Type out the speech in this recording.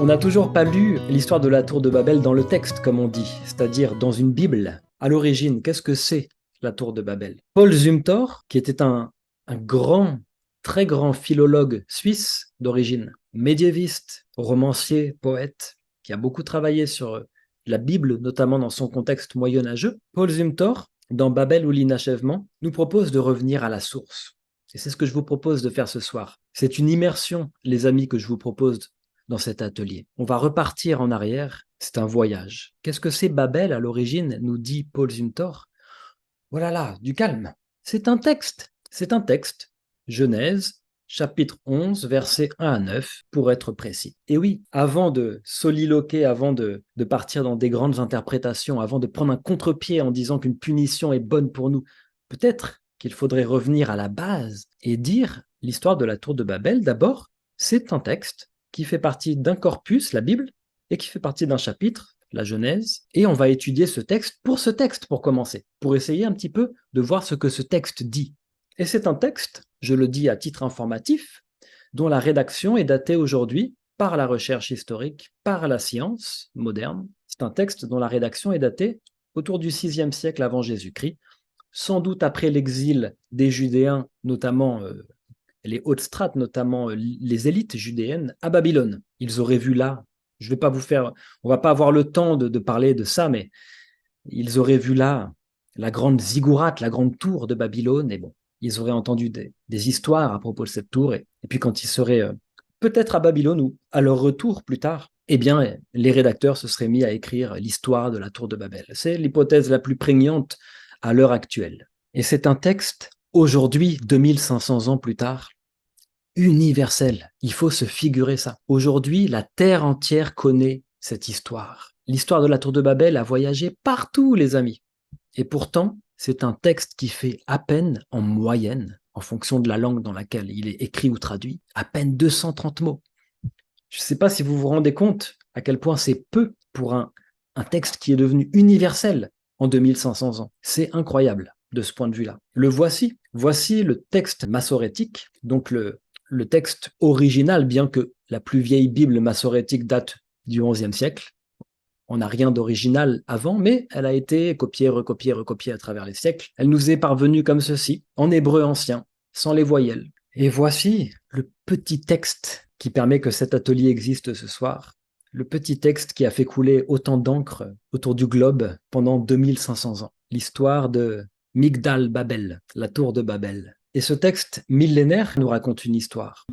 On n'a toujours pas lu l'histoire de la tour de Babel dans le texte, comme on dit, c'est-à-dire dans une Bible. À l'origine, qu'est-ce que c'est la tour de Babel? Paul Zumthor, qui était un grand, très grand philologue suisse d'origine, médiéviste, romancier, poète, qui a beaucoup travaillé sur la Bible, notamment dans son contexte moyenâgeux, Paul Zumthor, dans Babel ou l'inachèvement, nous propose de revenir à la source. Et c'est ce que je vous propose de faire ce soir. C'est une immersion, les amis, que je vous propose dans cet atelier. On va repartir en arrière, c'est un voyage. Qu'est-ce que c'est Babel à l'origine, nous dit Paul Zumthor? Voilà là, du calme. C'est un texte. Genèse, chapitre 11, versets 1 à 9, pour être précis. Et oui, avant de soliloquer, avant de partir dans des grandes interprétations, avant de prendre un contre-pied en disant qu'une punition est bonne pour nous, peut-être qu'il faudrait revenir à la base et dire l'histoire de la tour de Babel. D'abord, c'est un texte qui fait partie d'un corpus, la Bible, et qui fait partie d'un chapitre, la Genèse, et on va étudier ce texte pour commencer, pour essayer un petit peu de voir ce que ce texte dit. Et c'est un texte, je le dis à titre informatif, dont la rédaction est datée aujourd'hui par la recherche historique, par la science moderne. C'est un texte dont la rédaction est datée autour du VIe siècle avant Jésus-Christ, sans doute après l'exil des Judéens, notamment les hautes strates, notamment les élites judéennes, à Babylone. Ils auraient vu là, je vais pas vous faire, on va pas avoir le temps de parler de ça, mais ils auraient vu là la grande ziggourate, la grande tour de Babylone, et bon, ils auraient entendu des histoires à propos de cette tour, et puis quand ils seraient peut-être à Babylone ou à leur retour plus tard, eh bien, les rédacteurs se seraient mis à écrire l'histoire de la tour de Babel. C'est l'hypothèse la plus prégnante à l'heure actuelle. Et c'est un texte, aujourd'hui, 2500 ans plus tard, universel. Il faut se figurer ça. Aujourd'hui, la terre entière connaît cette histoire. L'histoire de la tour de Babel a voyagé partout, les amis. Et pourtant, c'est un texte qui fait à peine, en moyenne, en fonction de la langue dans laquelle il est écrit ou traduit, à peine 230 mots. Je ne sais pas si vous vous rendez compte à quel point c'est peu pour un texte qui est devenu universel en 2500 ans. C'est incroyable de ce point de vue-là. Le voici. Voici le texte massorétique, donc le texte original, bien que la plus vieille Bible massorétique date du XIe siècle. On n'a rien d'original avant, mais elle a été copiée, recopiée à travers les siècles. Elle nous est parvenue comme ceci, en hébreu ancien, sans les voyelles. Et voici le petit texte qui permet que cet atelier existe ce soir. Le petit texte qui a fait couler autant d'encre autour du globe pendant 2500 ans. L'histoire de Migdal Babel, la tour de Babel. Et ce texte millénaire nous raconte une histoire.